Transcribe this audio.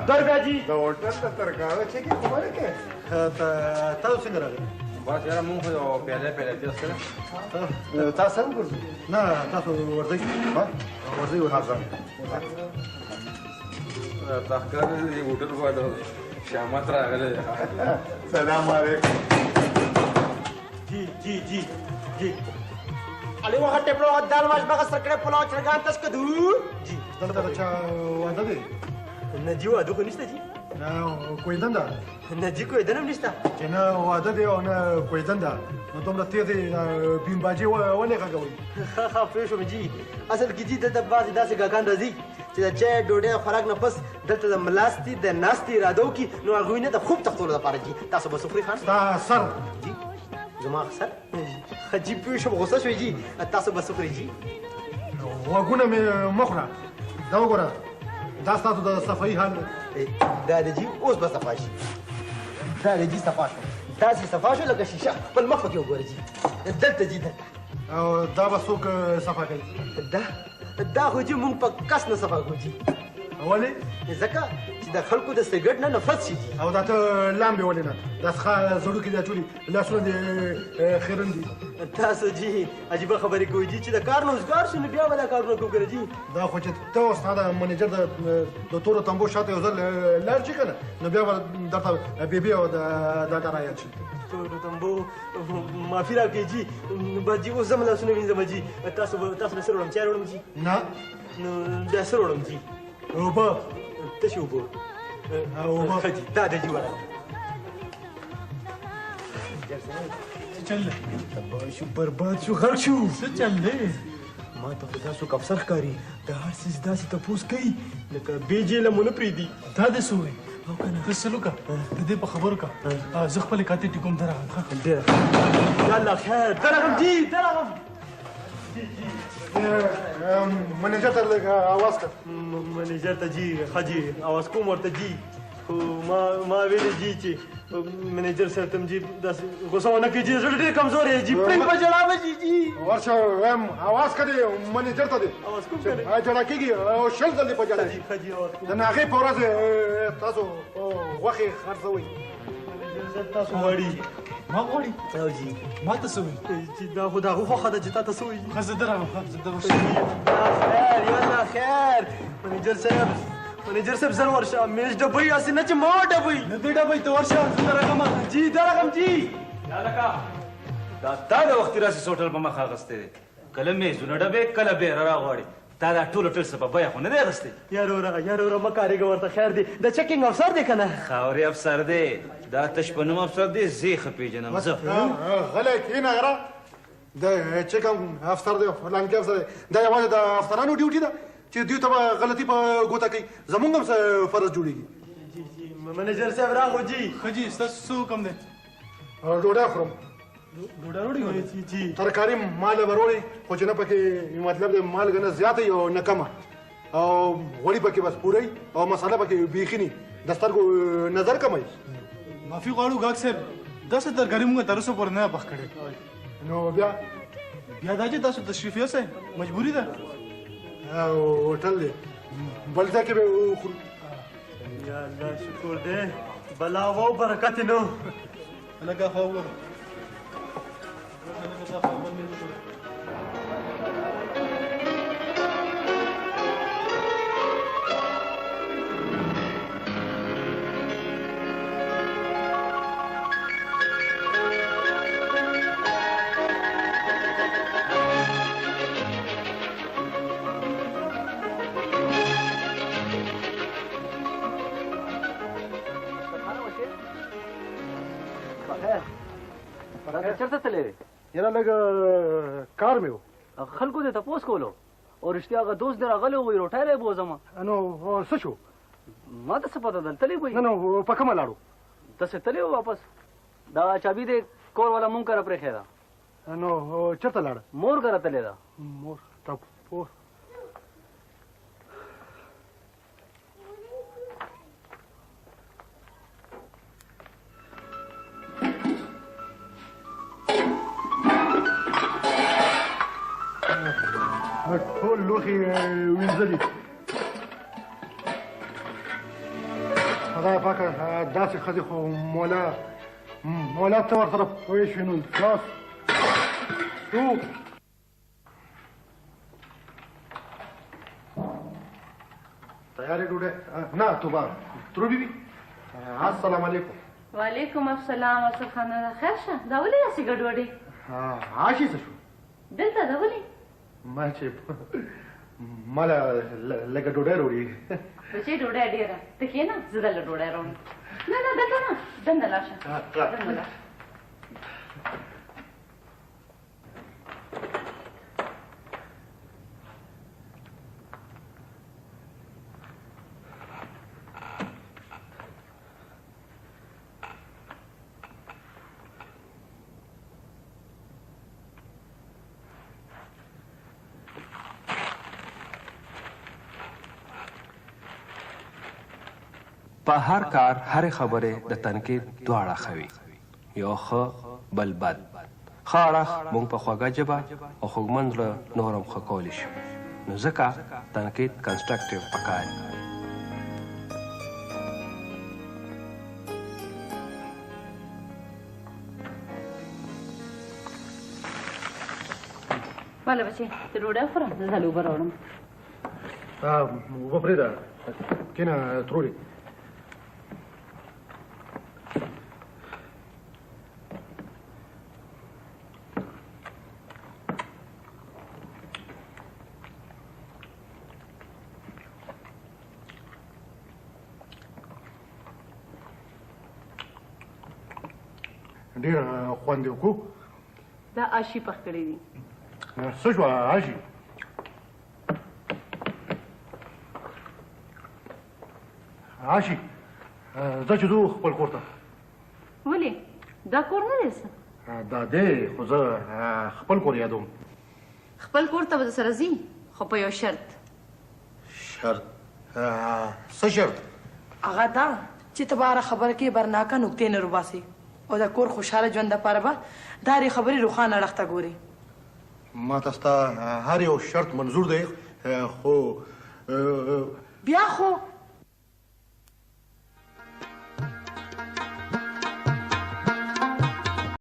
درگاه جی د هوټل د ترکاوه چې کې کومه کې تاسو څنګه راغلی بس یاره مونږ خو یو پیاله تېز کړه تاسو څنګه ګرځئ نه تاسو ورځئ ورځئ تا ښکار دی هوټل والو شامت راغلی سلام علیکم جی علي وخت ټپلو دال واش بغه سرکړه پلاو چرګان تاسو کدو جی دلته چا واده دی نه جی واده خو نشته جی نه کویدان ده نه جی کویدان هم نشته چې نه واده دی او نه کویدان ده نو دومره تېز بمباجي ولې غږوئ ښه پوه شوم جی اصل کې جی دلته بعضې داسې ګاګان راځي چې د چای ډوډۍ خوراک نه پس دلته د ملاستي د ناستې اراده وکړي نو هغوی نه د خوب تختولو دپاره جي تاسو به څه خورئ خان ستا سر جی زما سر ښه جي پوه شوم غوسه شوئ جي تاسو به څه خورئ جي غوږونه مې مه خوره دا وګوره دا ستاسو د صفایي حال دا د جي اوس به صفا شي دا د جي صفا شو داسې صفا شو لکه شیشه خپل مخ پکې وګوره جي دلته جي دلته او دا به څوک صفا کوي دا خو جي مونږ په کس نه صفا کوو جي ولې ځکه چې د خلکو د سګرټ نه نفرت شي جي او دا ته لامبې ولې نه دا څخه زړوکي دا ټولې لاسونه دې خیرن دي تاسو جي عجیبه خبرې کوئ جي چې د کار نه روزګار شي نو بیا به دا کارونه کوو که جي دا خو چې ته اوس ستا د منیجر د تورو تمبو شاته یو ځل لاړ شي که نه نو بیا به درته بیبي او دا رایاد شي تورو تمبو معافي راکړئ جي بس جي اوس زه لاسونه وینځم جي تاسو به څه وړم چای وړم جي نه نو بیا څه وړم جي اوبه تشې اوبه ښه جي دا د جي وړم چل تباه شو برباد شو غرق شو څه چل دی ما ته خو دا څوک افسر ښکاري د هر څیز داسې تپوس کوي لکه بې جیله مو نه پرېږدي تا دې څه وایي او که نه ته څه وکړه د دې په خبرو که زه خپلې کاتې ټیکوم درغم ښه ډېره یا الله خیر درغم جي درغم منیجر ته لږ اواز کړه منیجر ته جي ښه جي اواز کوم ورته جي خو ما ویلې جي چې منیجر صاحب ته جي داسې غوسه ونه کړي جي زړه ډېر کمزور یې جي پرېږ به ژړا به جي جي ورشه وایم اواز کړې منیجر ته دی اواز کوم که نه ژړا کېږي او شل ځلې په ژړا ښه جي اواز کوم د ناغې په ورځ تاسو غوښې خرڅوئ منیجر صاحب تاسو غواړي ما غواړي او جي ما ته څه وایي چې دا خو د هغه خوښه ده چې تا ته څه وایي ښه زه درغم زه درغم خیر یالا خیر منیجر صاحب زر ورشه میز ډبوي هسې نه چې ما ډبوي نه دې ډبۍ ته ورشه زه درغم جي درغم جي یا لکه دا د وختي راسې سوټل په مخ اخیستی دی کله میزونه ډبې کله بیره راغواړي تا دا ټولو ټول څه په بیه خو نه دی اخیستی یاروره مه کارېږه ورته خیر دی د چکینګ افسر دی که نه خاورې افسر دی دا تش په نوم افسر دی زه ښه پېژنم زه غلی کښېنه غره د چکم افسر دی فلانکي افسر دی دا یوازې د افسرانو ډیوټي ده چې دوی ته به غلطي په ګوته کوي زمونږ هم څه فرض جوړېږي منیجر صاحب راغو جي ښه جي ستاسو څه حکم دی ډوډۍ خورم ډوډۍ وړئ جي ترکاري مالګه به وړئ خو چې نه پکې مطلب دی مالګه نه زیاته او نه کمه او غوړي پکې بس پوره او مساله پکې بیخي نه د سترګو نظر کموي معافي غواړو ګاګ صاحب داسې ترکاري موږ تر اوسه پورې نه پخ کړې نو بیا دا چې تاسو تشریف یاست مجبوري ده هوټل دی بل ځای کې به وخورو یا الله شکر دی بلا و برکت نو هلکه خوا وګوره چرته تللی دی یاره لږ کار مې و خلکو دې تپوس کولو او رښتیا هغه دوست دې راغلی وایي روټۍ دی بوځمه نو څه شو ما ته څه پته ده تللی وایي نه په کومه لاړو داسې تللی و واپس دا چابي دې کور والا مونږ کره پرېښې ده نو چېرته لاړه مور کره تللی ده مور تپوس ټول لوښي وینځلي خدای پاکه داسې ښځې خو مولا ته ورسره پوه شوې نو خلاص شو تیارې ډوډۍ نه توبه ترور بیبي السلام علیکم وعلیکم السلام اصل خانه خیر شه دا ولې داسې ګډوډې عاشي څه شو دلته دا ولې ما چې ما لږه ډوډۍ راوړي بچې ډوډۍ ډېره ته کښېنه زه دله ډوډۍ راوړم نه نه دلته نه دنده لاړ شه دنده لاړ په هر کار هر خبره د تنقید دواړه خوي یو ښه بل بد ښه اړخ موږ په خوږه ژبه او خوږمن زړه نور هم ښه کولی شو نو ځکه تنقید کنسټرکټیو پکار بله بچې ته ډوډۍ وخوره زه دله اوبه راوړم اوبه پرېږده کښېنه ترورې ډېر خوند یې وکړو دا آشي پخ کړی دي څه شوه آشي آشي زه چې ځو خپل کور ته ولې دا کور نه دی څه دا دی خو زه خپل کور یادوم خپل کور ته به سره ځي خو په یو شرط شرط څه شرط هغه دا چې ته به هره خبره کې برناکه نکتې نه روباسې او د کور خوشحاله ژوند دپاره به دا هرې خبرې روښانه اړخ ته ګورې ما ته ستا هر یو شرط منظور دی خو بیا خو